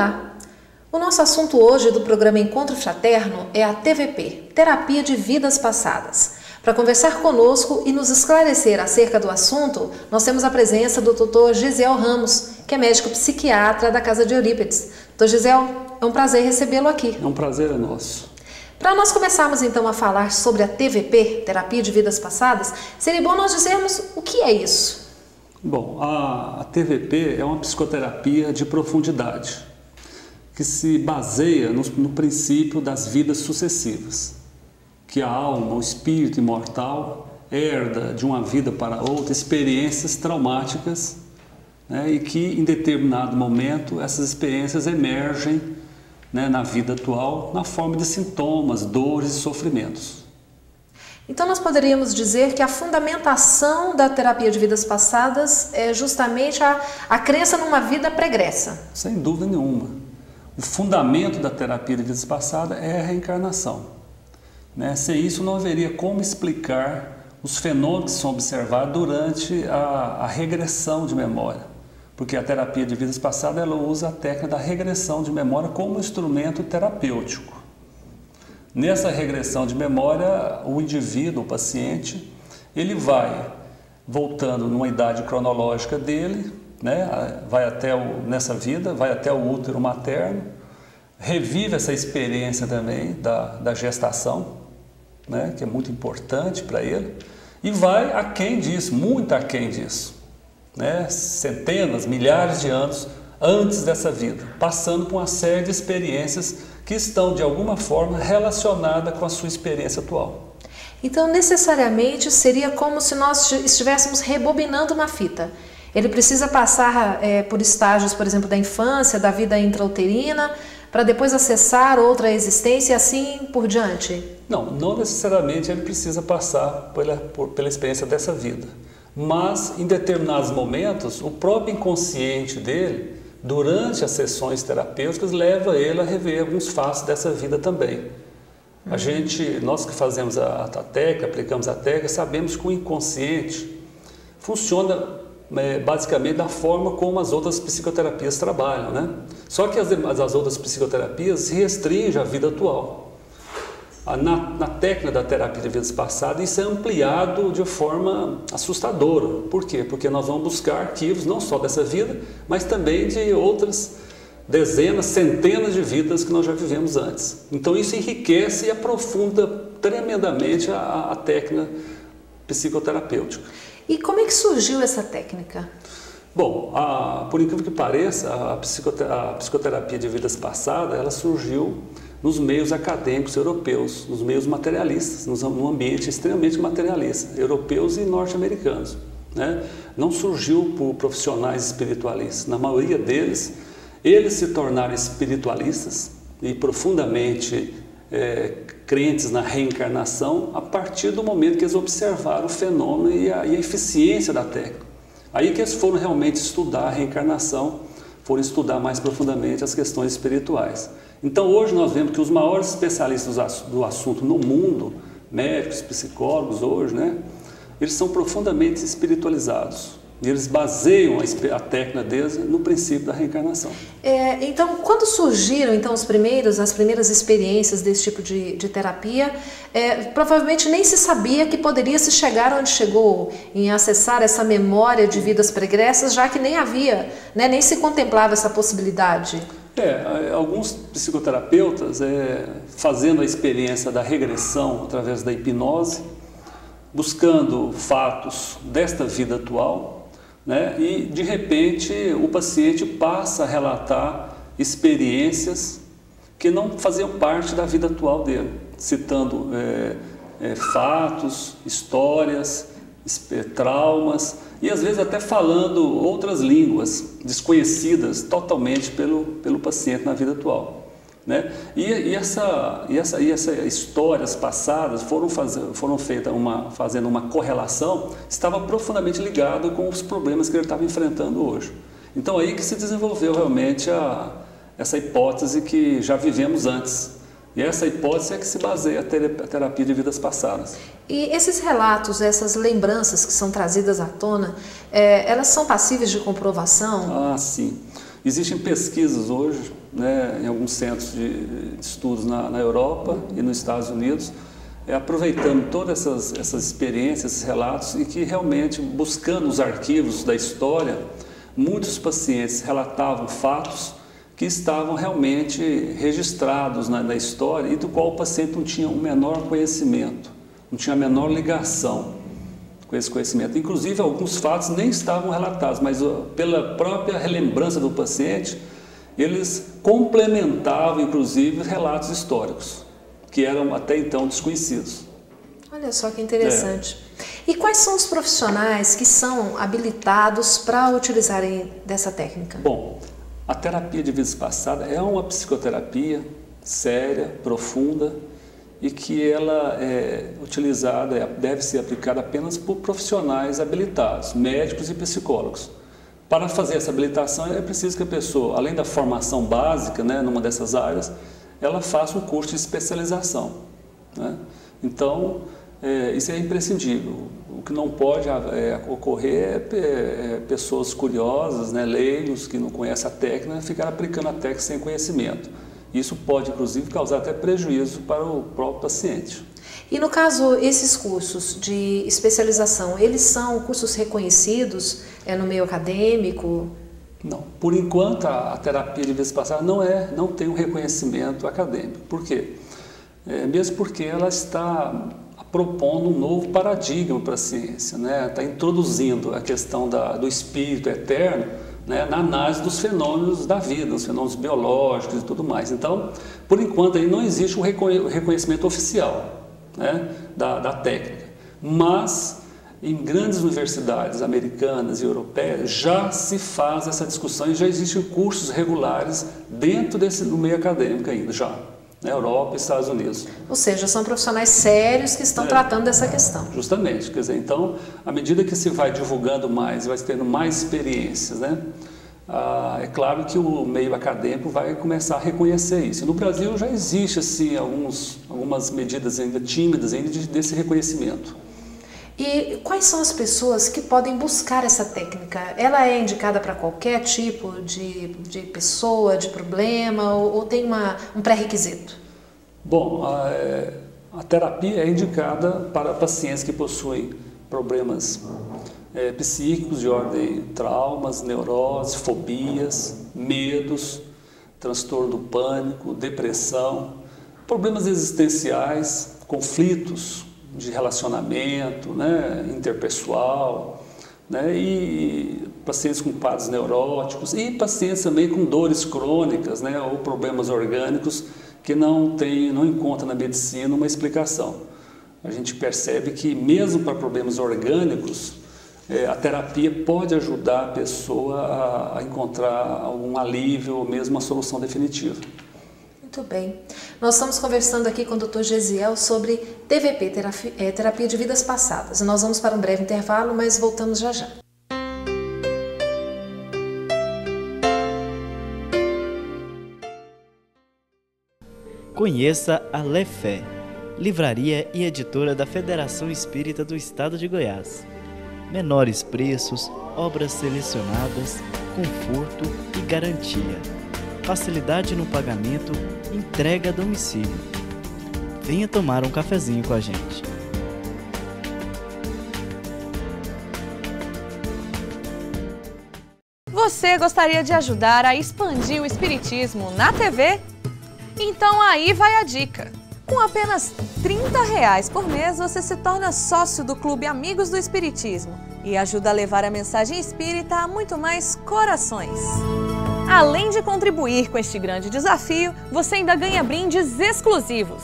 Olá! O nosso assunto hoje do programa Encontro Fraterno é a TVP, Terapia de Vidas Passadas. Para conversar conosco e nos esclarecer acerca do assunto, nós temos a presença do Dr. Gisiel Ramos, que é médico psiquiatra da Casa de Eurípides. Dr. Gisiel, é um prazer recebê-lo aqui. É um prazer nosso. Para nós começarmos então a falar sobre a TVP, Terapia de Vidas Passadas, seria bom nós dizermos o que é isso. Bom, a TVP é uma psicoterapia de profundidade, que se baseia no princípio das vidas sucessivas, que a alma, o espírito imortal, herda de uma vida para outra experiências traumáticas, né, e que em determinado momento essas experiências emergem, né, na vida atual na forma de sintomas, dores e sofrimentos. Então nós poderíamos dizer que a fundamentação da terapia de vidas passadas é justamente a crença numa vida pregressa. Sem dúvida nenhuma. O fundamento da terapia de vidas passadas é a reencarnação, né? Sem isso não haveria como explicar os fenômenos que são observados durante a regressão de memória. Porque a terapia de vidas passadas ela usa a técnica da regressão de memória como instrumento terapêutico. Nessa regressão de memória, o indivíduo, o paciente, ele vai voltando numa idade cronológica dele, né, nessa vida, vai até o útero materno, revive essa experiência também da gestação, né, que é muito importante para ele, e vai aquém disso, muito aquém disso, né, centenas, milhares de anos antes dessa vida, passando por uma série de experiências que estão de alguma forma relacionadas com a sua experiência atual. Então necessariamente seria como se nós estivéssemos rebobinando uma fita. Ele precisa passar por estágios, por exemplo, da infância, da vida intrauterina, para depois acessar outra existência e assim por diante? Não necessariamente ele precisa passar pela experiência dessa vida. Mas, em determinados momentos, o próprio inconsciente dele, durante as sessões terapêuticas, leva ele a rever alguns fatos dessa vida também. Nós que fazemos a técnica, aplicamos a técnica, sabemos que o inconsciente funciona basicamente da forma como as outras psicoterapias trabalham, né? Só que as outras psicoterapias se restringem à vida atual. Na técnica da terapia de vidas passadas, isso é ampliado de forma assustadora. Por quê? Porque nós vamos buscar arquivos não só dessa vida, mas também de outras dezenas, centenas de vidas que nós já vivemos antes. Então isso enriquece e aprofunda tremendamente a técnica psicoterapêutica. E como é que surgiu essa técnica? Bom, por incrível que pareça, a psicoterapia de vidas passadas, ela surgiu nos meios acadêmicos europeus, nos meios materialistas, num ambiente extremamente materialista, europeus e norte-americanos, né? Não surgiu por profissionais espiritualistas. Na maioria deles, eles se tornaram espiritualistas e profundamente crentes na reencarnação a partir do momento que eles observaram o fenômeno e a eficiência da técnica. Aí que eles foram realmente estudar a reencarnação, foram estudar mais profundamente as questões espirituais. Então hoje nós vemos que os maiores especialistas do assunto no mundo, médicos, psicólogos hoje, né, eles são profundamente espiritualizados. E eles baseiam a técnica deles no princípio da reencarnação. Então, quando surgiram então, as primeiras experiências desse tipo de terapia, provavelmente nem se sabia que poderia se chegar onde chegou, em acessar essa memória de vidas pregressas, já que nem havia, né, nem se contemplava essa possibilidade. Alguns psicoterapeutas, fazendo a experiência da regressão através da hipnose, buscando fatos desta vida atual, né? E de repente o paciente passa a relatar experiências que não faziam parte da vida atual dele, citando fatos, histórias, traumas e às vezes até falando outras línguas desconhecidas totalmente pelo paciente na vida atual, né? E essas histórias passadas foram feitas fazendo uma correlação, estava profundamente ligado com os problemas que ele estava enfrentando hoje. Então aí que se desenvolveu realmente essa hipótese que já vivemos antes. E essa hipótese é que se baseia a terapia de vidas passadas. E esses relatos, essas lembranças que são trazidas à tona, elas são passíveis de comprovação? Ah, sim. Existem pesquisas hoje né, em alguns centros de estudos na Europa e nos Estados Unidos, aproveitando todas essas experiências, esses relatos, e que realmente, buscando os arquivos da história, muitos pacientes relatavam fatos que estavam realmente registrados na história e do qual o paciente não tinha o menor conhecimento, não tinha a menor ligação com esse conhecimento. Inclusive, alguns fatos nem estavam relatados, mas pela própria relembrança do paciente, eles complementavam, inclusive, relatos históricos, que eram até então desconhecidos. Olha só que interessante. E quais são os profissionais que são habilitados para utilizarem dessa técnica? Bom, a terapia de vidas passadas é uma psicoterapia séria, profunda, e que ela é utilizada, deve ser aplicada apenas por profissionais habilitados, médicos e psicólogos. Para fazer essa habilitação é preciso que a pessoa, além da formação básica, né, numa dessas áreas, ela faça um curso de especialização, né? Então, isso é imprescindível. O que não pode ocorrer é pessoas curiosas, né, leigos, que não conhecem a técnica, ficar aplicando a técnica sem conhecimento. Isso pode, inclusive, causar até prejuízo para o próprio paciente. E no caso, esses cursos de especialização, eles são cursos reconhecidos no meio acadêmico? Não. Por enquanto, a terapia de vidas passadas não tem um reconhecimento acadêmico. Por quê? Mesmo porque ela está propondo um novo paradigma para a ciência, né? Está introduzindo a questão do espírito eterno, né, na análise dos fenômenos da vida, os fenômenos biológicos e tudo mais. Então, por enquanto, aí não existe um reconhecimento oficial, né, da técnica. Mas, em grandes universidades americanas e europeias, já se faz essa discussão e já existem cursos regulares dentro do meio acadêmico ainda, já, na Europa e Estados Unidos. Ou seja, são profissionais sérios que estão tratando dessa questão. Justamente, quer dizer, então, à medida que se vai divulgando mais, vai tendo mais experiências, né? É claro que o meio acadêmico vai começar a reconhecer isso. No Brasil já existe, assim, algumas medidas ainda tímidas ainda desse reconhecimento. E quais são as pessoas que podem buscar essa técnica? Ela é indicada para qualquer tipo de pessoa, de problema, ou tem um pré-requisito? Bom, a terapia é indicada para pacientes que possuem problemas psíquicos de ordem traumas, neuroses, fobias, medos, transtorno do pânico, depressão, problemas existenciais, conflitos de relacionamento, né, interpessoal, né, e pacientes com quadros neuróticos e pacientes também com dores crônicas, né, ou problemas orgânicos que não encontra na medicina uma explicação. A gente percebe que mesmo para problemas orgânicos, a terapia pode ajudar a pessoa a encontrar algum alívio ou mesmo uma solução definitiva. Muito bem. Nós estamos conversando aqui com o Dr. Gesiel sobre TVP, terapia de vidas passadas. Nós vamos para um breve intervalo, mas voltamos já já. Conheça a Lefé, livraria e editora da Federação Espírita do Estado de Goiás. Menores preços, obras selecionadas, conforto e garantia. Facilidade no pagamento, entrega a domicílio. Venha tomar um cafezinho com a gente. Você gostaria de ajudar a expandir o Espiritismo na TV? Então aí vai a dica. Com apenas R$30 por mês, você se torna sócio do Clube Amigos do Espiritismo e ajuda a levar a mensagem espírita a muito mais corações. Além de contribuir com este grande desafio, você ainda ganha brindes exclusivos.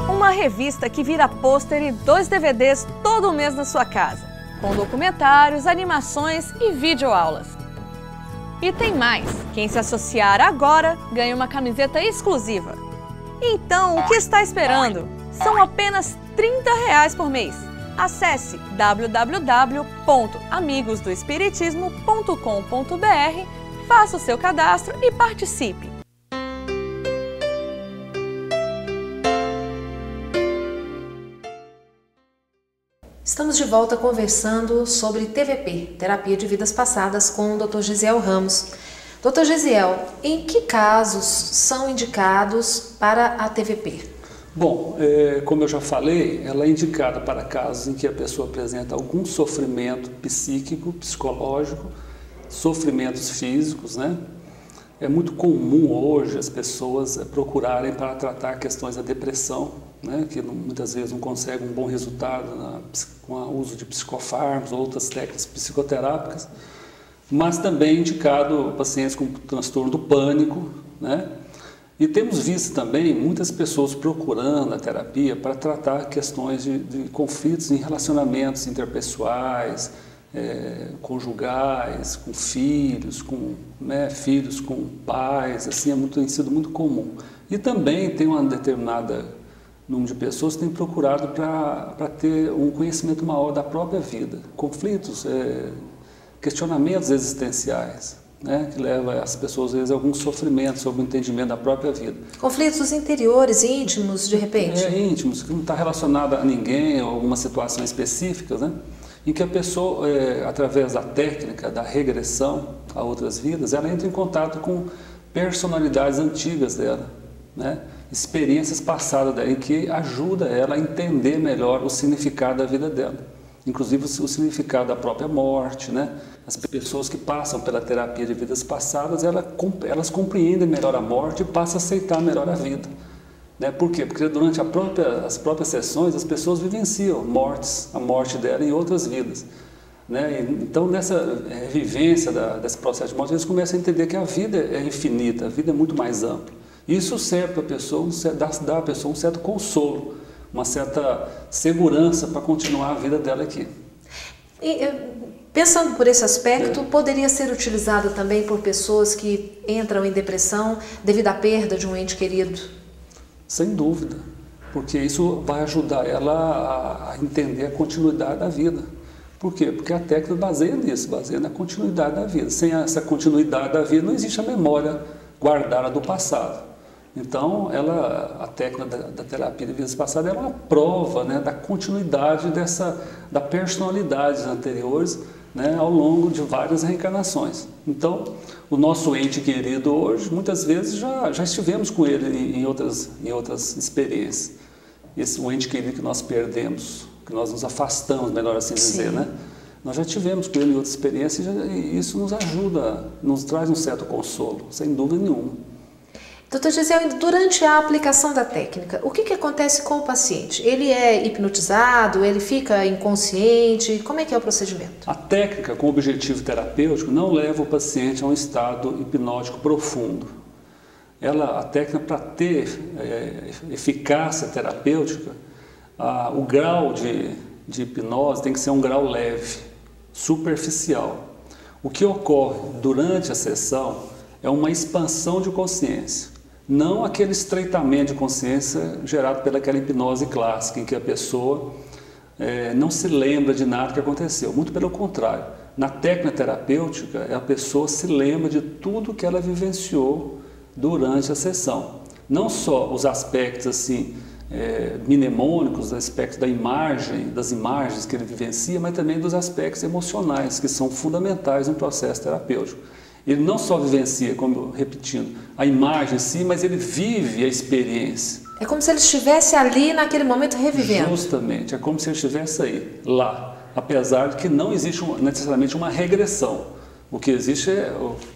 Uma revista que vira pôster e 2 DVDs todo mês na sua casa, com documentários, animações e videoaulas. E tem mais, quem se associar agora ganha uma camiseta exclusiva. Então, o que está esperando? São apenas R$30 por mês. Acesse www.amigosdoespiritismo.com.br, faça o seu cadastro e participe. Estamos de volta conversando sobre TVP, Terapia de Vidas Passadas, com o Dr. Gesiel Ramos. Doutor Gesiel, em que casos são indicados para a TVP? Bom, como eu já falei, ela é indicada para casos em que a pessoa apresenta algum sofrimento psíquico, psicológico, sofrimentos físicos, né? É muito comum hoje as pessoas procurarem para tratar questões da depressão, né? Que muitas vezes não conseguem um bom resultado com o uso de psicofármacos ou outras técnicas psicoterápicas, mas também indicado pacientes com transtorno do pânico, né? E temos visto também muitas pessoas procurando a terapia para tratar questões de conflitos em relacionamentos interpessoais, conjugais, com filhos, filhos com pais, assim, tem sido muito comum. E também tem uma determinada número de pessoas que têm procurado para ter um conhecimento maior da própria vida, conflitos, questionamentos existenciais, né, que leva as pessoas às vezes a algum sofrimento sobre o entendimento da própria vida. Conflitos interiores, íntimos, de repente? Íntimos, que não está relacionado a ninguém ou a alguma situação específica, né, em que a pessoa, através da técnica da regressão a outras vidas, ela entra em contato com personalidades antigas dela, né, experiências passadas dela, que ajuda ela a entender melhor o significado da vida dela. Inclusive o significado da própria morte, né? As pessoas que passam pela terapia de vidas passadas, elas compreendem melhor a morte e passam a aceitar melhor a vida. Né? Por quê? Porque durante as próprias sessões as pessoas vivenciam a morte dela em outras vidas. Né? Então nessa vivência desse processo de morte, eles começam a entender que a vida é infinita, a vida é muito mais ampla. Isso serve para a pessoa, dá à pessoa um certo consolo, uma certa segurança para continuar a vida dela aqui. E, pensando por esse aspecto, poderia ser utilizado também por pessoas que entram em depressão devido à perda de um ente querido? Sem dúvida, porque isso vai ajudar ela a entender a continuidade da vida. Por quê? Porque a técnica baseia nisso, baseia na continuidade da vida. Sem essa continuidade da vida não existe a memória guardada do passado. Então, a técnica da terapia de vidas passadas é uma prova, né, da continuidade da personalidades anteriores, né, ao longo de várias reencarnações. Então, o nosso ente querido hoje, muitas vezes já estivemos com ele em outras experiências. O ente querido que nós perdemos, que nós nos afastamos, melhor assim dizer, né? Nós já tivemos com ele em outras experiências e isso nos ajuda, nos traz um certo consolo, sem dúvida nenhuma. Doutor Gesiel, durante a aplicação da técnica, o que acontece com o paciente? Ele é hipnotizado, ele fica inconsciente? Como é que é o procedimento? A técnica com objetivo terapêutico não leva o paciente a um estado hipnótico profundo. A técnica, para ter eficácia terapêutica, o grau de hipnose tem que ser um grau leve, superficial. O que ocorre durante a sessão é uma expansão de consciência. Não aquele estreitamento de consciência gerado pelaquela hipnose clássica, em que a pessoa não se lembra de nada que aconteceu. Muito pelo contrário. Na técnica terapêutica, a pessoa se lembra de tudo que ela vivenciou durante a sessão. Não só os aspectos assim, mnemônicos, os aspectos das imagens que ele vivencia, mas também dos aspectos emocionais, que são fundamentais no processo terapêutico. Ele não só vivencia, como repetindo, a imagem em si, mas ele vive a experiência. É como se ele estivesse ali naquele momento revivendo. Justamente, é como se ele estivesse aí, lá. Apesar de que não existe necessariamente uma regressão. O que existe,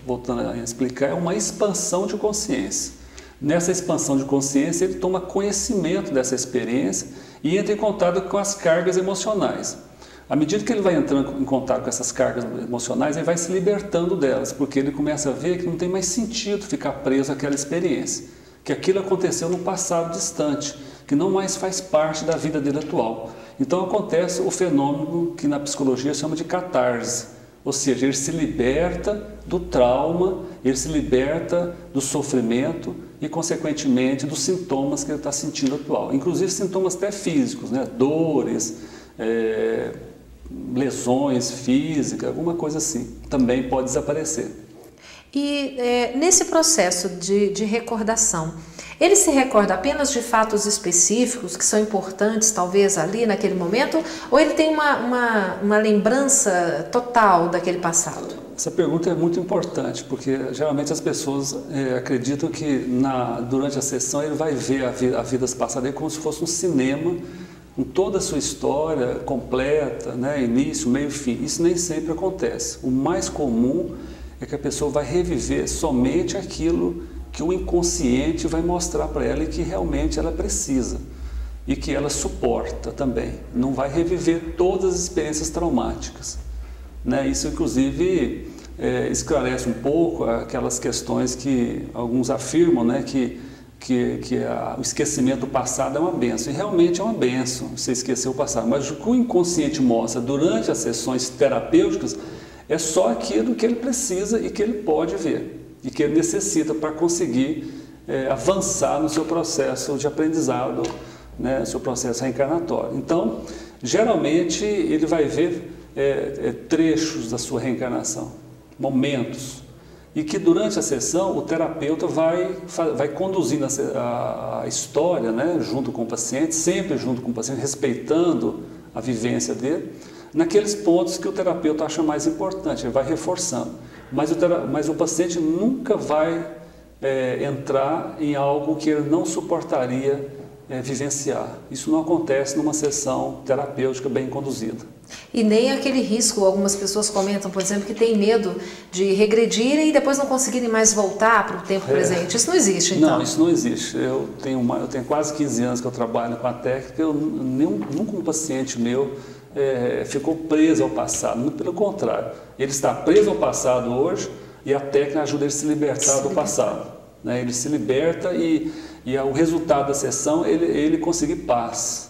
voltando a explicar, é uma expansão de consciência. Nessa expansão de consciência, ele toma conhecimento dessa experiência e entra em contato com as cargas emocionais. À medida que ele vai entrando em contato com essas cargas emocionais, ele vai se libertando delas, porque ele começa a ver que não tem mais sentido ficar preso àquela experiência, que aquilo aconteceu no passado distante, que não mais faz parte da vida dele atual. Então acontece o fenômeno que na psicologia chama de catarse, ou seja, ele se liberta do trauma, ele se liberta do sofrimento e, consequentemente, dos sintomas que ele está sentindo atual. Inclusive sintomas até físicos, né? Dores, lesões físicas, alguma coisa assim, também pode desaparecer. E nesse processo de recordação, ele se recorda apenas de fatos específicos que são importantes, talvez, ali naquele momento, ou ele tem uma lembrança total daquele passado? Essa pergunta é muito importante, porque geralmente as pessoas acreditam que durante a sessão ele vai ver a vida passada como se fosse um cinema, com toda a sua história completa, né, início, meio e fim. Isso nem sempre acontece. O mais comum é que a pessoa vai reviver somente aquilo que o inconsciente vai mostrar para ela e que realmente ela precisa e que ela suporta também. Não vai reviver todas as experiências traumáticas, né? Isso, inclusive, esclarece um pouco aquelas questões que alguns afirmam, né, que o esquecimento do passado é uma bênção. E realmente é uma bênção você esquecer o passado. Mas o que o inconsciente mostra durante as sessões terapêuticas é só aquilo que ele precisa e que ele pode ver e que ele necessita para conseguir avançar no seu processo de aprendizado, né, seu processo reencarnatório. Então, geralmente, ele vai ver trechos da sua reencarnação, momentos, e que durante a sessão o terapeuta vai conduzindo a história, né, junto com o paciente, sempre junto com o paciente, respeitando a vivência dele, naqueles pontos que o terapeuta acha mais importante, ele vai reforçando. Mas o paciente nunca vai entrar em algo que ele não suportaria vivenciar. Isso não acontece numa sessão terapêutica bem conduzida. E nem aquele risco, algumas pessoas comentam, por exemplo, que tem medo de regredirem e depois não conseguirem mais voltar para o tempo presente. Isso não existe, então? Não, isso não existe. Eu tenho quase 15 anos que eu trabalho com a técnica, nunca um paciente meu ficou preso ao passado, muito pelo contrário. Ele está preso ao passado hoje e a técnica ajuda ele a se libertar do passado, né? Ele se liberta e o resultado da sessão é ele conseguir paz.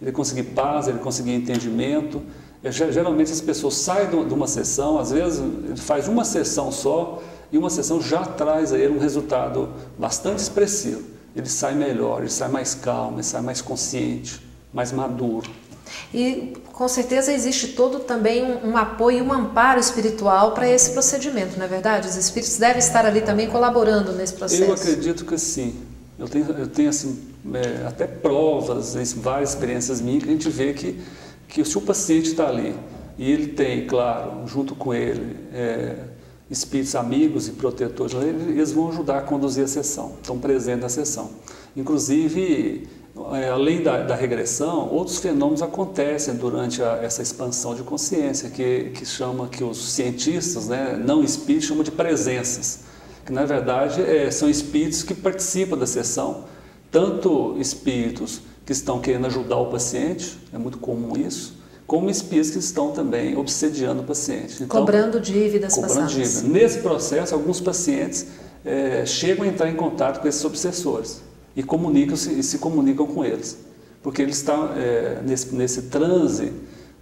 Ele conseguir paz, ele conseguir entendimento. Geralmente as pessoas saem de uma sessão, às vezes ele faz uma sessão só e uma sessão já traz a ele um resultado bastante expressivo. Ele sai melhor, ele sai mais calmo, ele sai mais consciente, mais maduro. E com certeza existe todo também um apoio, um amparo espiritual para esse procedimento, não é verdade? Os espíritos devem estar ali também colaborando nesse processo. Eu acredito que sim. Eu tenho assim, até provas, várias experiências minhas, que a gente vê que se o paciente está ali e ele tem, claro, junto com ele, espíritos amigos e protetores, eles vão ajudar a conduzir a sessão, estão presentes na sessão. Inclusive, além da regressão, outros fenômenos acontecem durante essa expansão de consciência, que os cientistas, né, não espíritos, chamam de presenças, que na verdade são espíritos que participam da sessão, tanto espíritos que estão querendo ajudar o paciente, é muito comum isso, como espíritos que estão também obsediando o paciente. Então, cobrando dívidas passadas. Dívida. Nesse processo, alguns pacientes chegam a entrar em contato com esses obsessores e se comunicam com eles, porque eles estão nesse transe,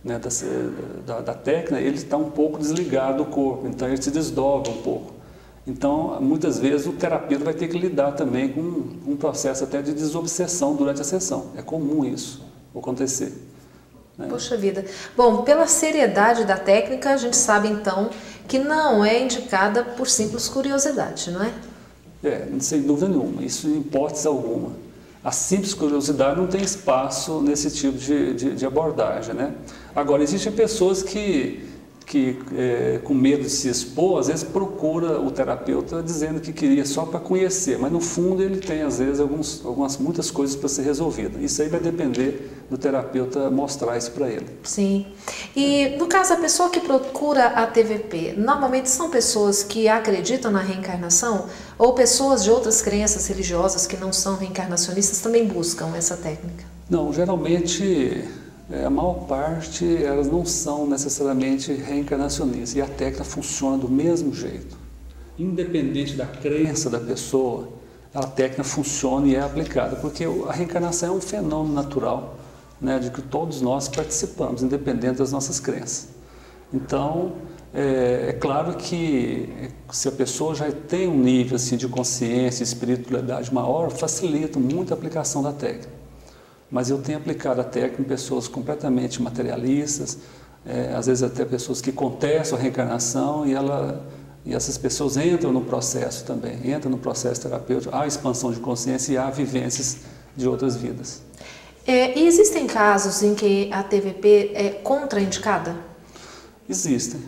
né, da técnica, ele está um pouco desligado do corpo, então ele se desdobra um pouco. Então, muitas vezes, o terapeuta vai ter que lidar também com um processo até de desobsessão durante a sessão. É comum isso acontecer, né? Poxa vida. Bom, pela seriedade da técnica, a gente sabe, então, que não é indicada por simples curiosidade, não é? Sem dúvida nenhuma. Isso em hipótese alguma. A simples curiosidade não tem espaço nesse tipo de abordagem, né? Agora, existem pessoas que com medo de se expor, às vezes procura o terapeuta dizendo que queria só para conhecer, mas no fundo ele tem às vezes muitas coisas para ser resolvidas. Isso aí vai depender do terapeuta mostrar isso para ele. Sim. E no caso, a pessoa que procura a TVP, normalmente são pessoas que acreditam na reencarnação ou pessoas de outras crenças religiosas que não são reencarnacionistas também buscam essa técnica? Não, geralmente a maior parte, elas não são necessariamente reencarnacionistas e a técnica funciona do mesmo jeito. Independente da crença da pessoa, a técnica funciona e é aplicada, porque a reencarnação é um fenômeno natural, né, de que todos nós participamos, independente das nossas crenças. Então, é claro que se a pessoa já tem um nível assim, de consciência e espiritualidade maior, facilita muito a aplicação da técnica. Mas eu tenho aplicado a técnica em pessoas completamente materialistas, às vezes até pessoas que contestam a reencarnação e essas pessoas entram no processo também, entram no processo terapêutico, há expansão de consciência e há vivências de outras vidas. E existem casos em que a TVP é contraindicada? Existem.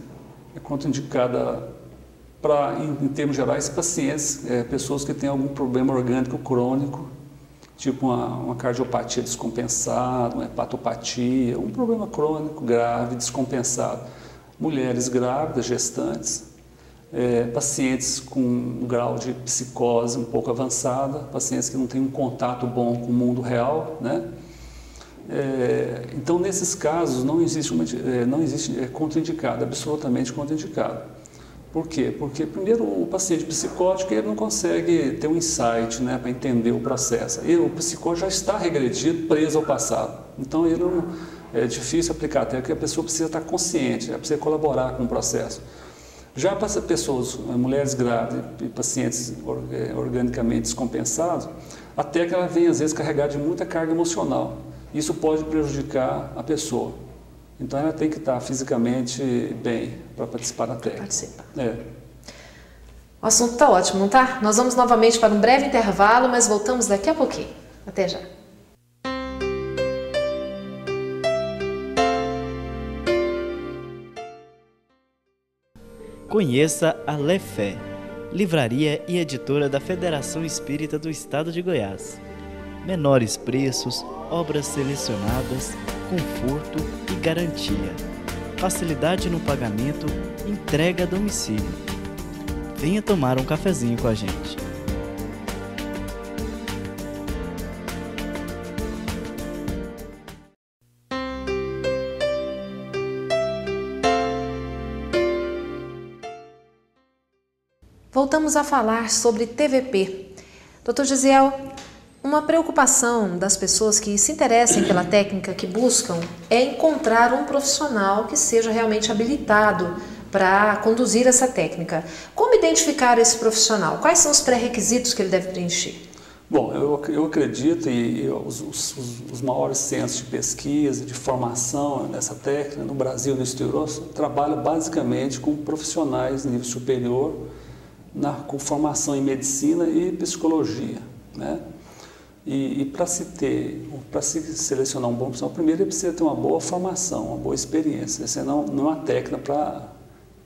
É contraindicada para, em termos gerais, pacientes, pessoas que têm algum problema orgânico crônico, tipo uma cardiopatia descompensada, uma hepatopatia, um problema crônico grave, descompensado. Mulheres grávidas, gestantes, pacientes com um grau de psicose um pouco avançada, pacientes que não têm um contato bom com o mundo real, né? Então, nesses casos, não existe contraindicado, absolutamente contraindicado. Por quê? Porque, primeiro, o paciente psicótico ele não consegue ter um insight, né, para entender o processo. O psicótico já está regredido, preso ao passado. Então, é difícil aplicar a técnica, a pessoa precisa estar consciente, precisa colaborar com o processo. Já para pessoas, mulheres grávidas e pacientes organicamente descompensados, a técnica ela vem, às vezes, carregada de muita carga emocional. Isso pode prejudicar a pessoa. Então, ela tem que estar fisicamente bem para participar da técnica. O assunto está ótimo, não tá? Nós vamos novamente para um breve intervalo, mas voltamos daqui a pouquinho. Até já. Conheça a Lefé, livraria e editora da Federação Espírita do Estado de Goiás. Menores preços, obras selecionadas, conforto e garantia. Facilidade no pagamento, entrega a domicílio. Venha tomar um cafezinho com a gente. Voltamos a falar sobre TVP. Dr. Gisiel, uma preocupação das pessoas que se interessem pela técnica, que buscam, é encontrar um profissional que seja realmente habilitado para conduzir essa técnica. Como identificar esse profissional? Quais são os pré-requisitos que ele deve preencher? Bom, eu acredito e os maiores centros de pesquisa, de formação nessa técnica, no Brasil e no exterior, trabalham basicamente com profissionais de nível superior, com formação em medicina e psicologia, né? E para se selecionar um bom profissional, primeiro ele precisa ter uma boa formação, uma boa experiência. Essa não é uma técnica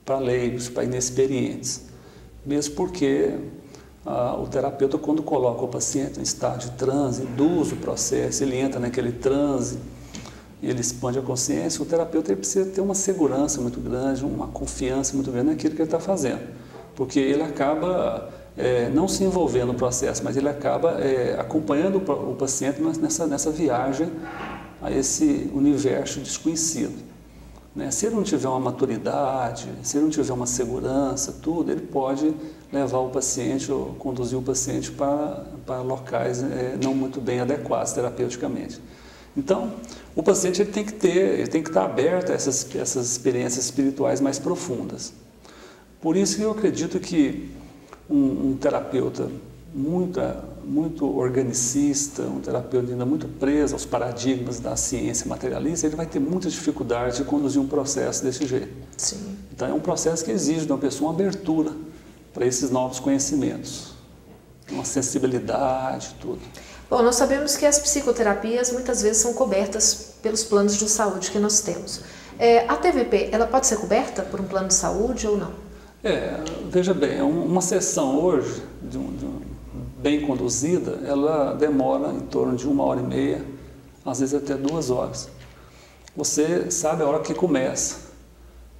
para leigos, para inexperientes. Mesmo porque o terapeuta, quando coloca o paciente em estado de transe, induz o processo, ele entra naquele transe, e ele expande a consciência, o terapeuta ele precisa ter uma segurança muito grande, uma confiança muito grande naquilo que ele está fazendo. Porque ele acaba não se envolvendo no processo, mas ele acaba acompanhando o paciente nessa viagem a esse universo desconhecido, né? Se ele não tiver uma maturidade, se ele não tiver uma segurança, tudo, ele pode levar o paciente ou conduzir o paciente para locais não muito bem adequados terapeuticamente. Então, o paciente ele tem que estar aberto a essas experiências espirituais mais profundas. Por isso que eu acredito que um terapeuta muito organicista, um terapeuta ainda muito preso aos paradigmas da ciência materialista, ele vai ter muita dificuldade de conduzir um processo desse jeito. Sim. Então é um processo que exige de uma pessoa uma abertura para esses novos conhecimentos, uma sensibilidade, tudo. Bom, nós sabemos que as psicoterapias muitas vezes são cobertas pelos planos de saúde que nós temos. A TVP, ela pode ser coberta por um plano de saúde ou não? Veja bem, uma sessão hoje, bem conduzida, ela demora em torno de 1h30, às vezes até 2 horas. Você sabe a hora que começa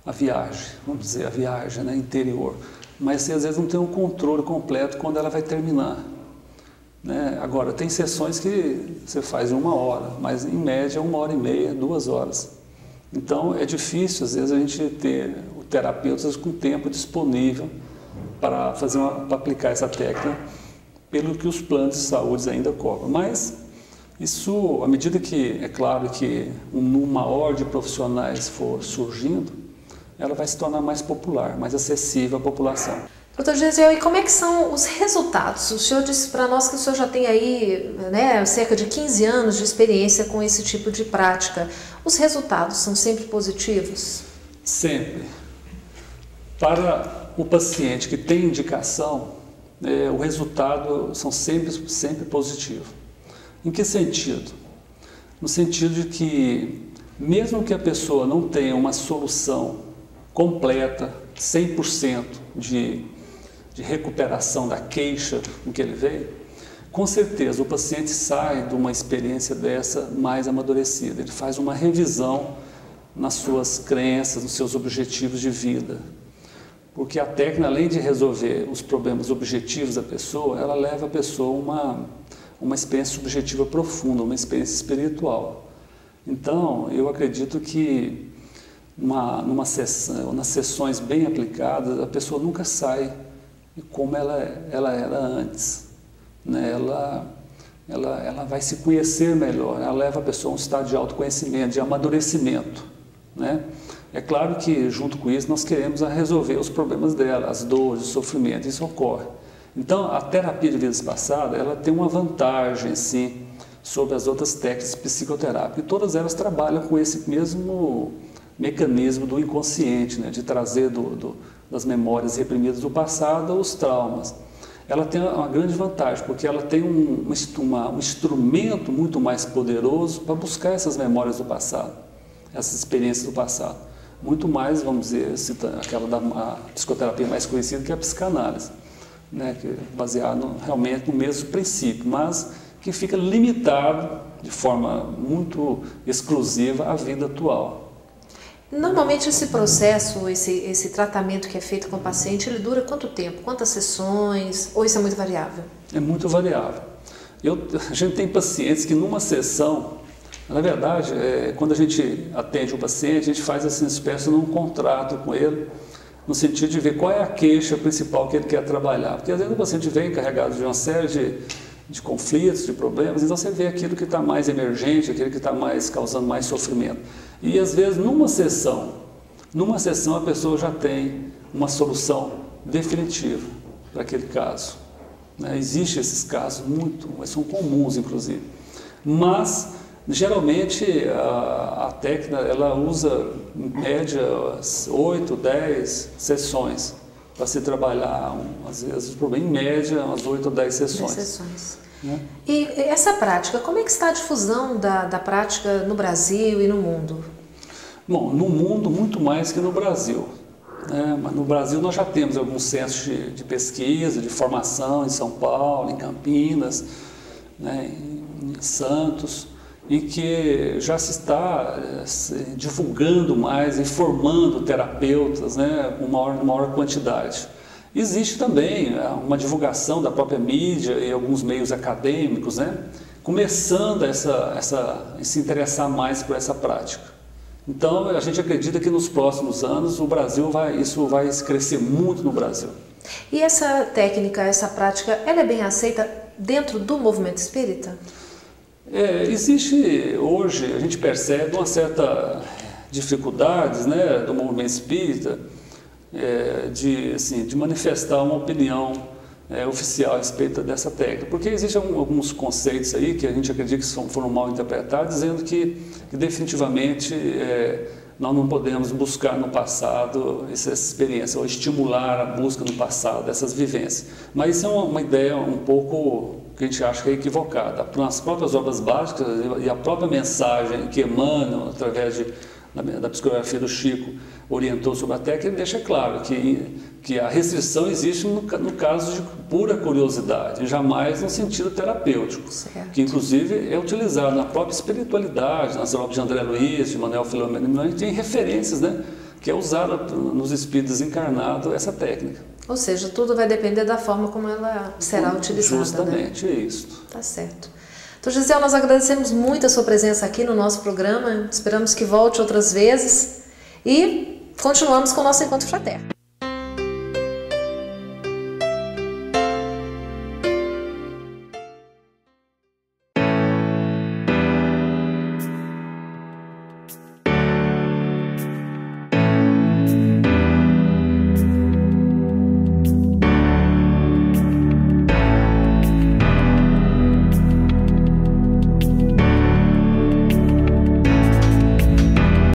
a viagem, vamos dizer, a viagem, né, interior, mas você às vezes não tem um controle completo quando ela vai terminar, né? Agora, tem sessões que você faz em 1 hora, mas em média 1h30, 2 horas. Então, é difícil, às vezes, a gente ter terapeutas com tempo disponível para aplicar essa técnica, pelo que os planos de saúde ainda cobram. Mas, isso, à medida que, é claro que uma maior de profissionais for surgindo, ela vai se tornar mais popular, mais acessível à população. Doutor Gisiel, e como é que são os resultados? O senhor disse para nós que o senhor já tem aí, né, cerca de 15 anos de experiência com esse tipo de prática. Os resultados são sempre positivos? Sempre. Para o paciente que tem indicação, o resultado são sempre positivo. Em que sentido? No sentido de que, mesmo que a pessoa não tenha uma solução completa 100% de recuperação da queixa com que ele veio, com certeza o paciente sai de uma experiência dessa mais amadurecida. Ele faz uma revisão nas suas crenças, nos seus objetivos de vida. Porque a técnica, além de resolver os problemas objetivos da pessoa, ela leva a pessoa a uma experiência subjetiva profunda, uma experiência espiritual. Então, eu acredito que nas sessões bem aplicadas, a pessoa nunca sai como ela era antes. Né? Ela vai se conhecer melhor, ela leva a pessoa a um estado de autoconhecimento, de amadurecimento. Né? É claro que, junto com isso, nós queremos resolver os problemas dela, as dores, o sofrimento, isso ocorre. Então, a terapia de vidas passadas, ela tem uma vantagem, sim, sobre as outras técnicas de psicoterapia, e todas elas trabalham com esse mesmo mecanismo do inconsciente, né? De trazer das memórias reprimidas do passado os traumas. Ela tem uma grande vantagem, porque ela tem um instrumento muito mais poderoso para buscar essas memórias do passado, essas experiências do passado. Muito mais, vamos dizer, aquela da psicoterapia mais conhecida, que é a psicanálise, né? Que é baseada realmente no mesmo princípio, mas que fica limitado de forma muito exclusiva à vida atual. Normalmente esse processo, esse tratamento que é feito com o paciente, ele dura quanto tempo? Quantas sessões? Ou isso é muito variável? É muito variável. A gente tem pacientes que numa sessão, na verdade, quando a gente atende o paciente, a gente faz assim, uma espécie de um contrato com ele, no sentido de ver qual é a queixa principal que ele quer trabalhar. Porque às vezes o paciente vem carregado de uma série de conflitos, de problemas, então você vê aquilo que está mais emergente, aquilo que está causando mais sofrimento. E às vezes numa sessão a pessoa já tem uma solução definitiva para aquele caso. Né? Existem esses casos, são comuns inclusive. Mas geralmente a técnica ela usa em média 8, 10 sessões para se trabalhar, às vezes em média umas 8 ou 10 sessões. 10 sessões. Né? E essa prática, como é que está a difusão da prática no Brasil e no mundo? Bom, no mundo muito mais que no Brasil. Né? Mas no Brasil nós já temos alguns centros de pesquisa, de formação em São Paulo, em Campinas, né? Em Santos, em que já se está divulgando mais e formando terapeutas, né? Com maior quantidade. Existe também uma divulgação da própria mídia e alguns meios acadêmicos, né? Começando a se interessar mais por essa prática. Então, a gente acredita que nos próximos anos isso vai crescer muito no Brasil. E essa técnica, essa prática, ela é bem aceita dentro do movimento espírita? Existe hoje, a gente percebe uma certa dificuldades, né, do movimento espírita de manifestar uma opinião oficial a respeito dessa técnica, porque existem alguns conceitos aí que a gente acredita que foram mal interpretados, dizendo que definitivamente nós não podemos buscar no passado essa experiência, ou estimular a busca no passado, essas vivências. Mas isso é uma ideia um pouco que a gente acha que é equivocada. Nas próprias obras básicas e a própria mensagem que emana através da psicografia do Chico orientou sobre a técnica, ele deixa claro que a restrição existe no caso de pura curiosidade, jamais no sentido terapêutico, certo. Que inclusive é utilizado na própria espiritualidade, nas obras de André Luiz, de Manuel Filomeno, a gente tem referências, né, que é usada nos espíritos encarnados essa técnica. Ou seja, tudo vai depender da forma como ela será utilizada. Justamente, né? É isso. Tá certo. Então, Gisele, nós agradecemos muito a sua presença aqui no nosso programa, esperamos que volte outras vezes e continuamos com o nosso Encontro Fraterno.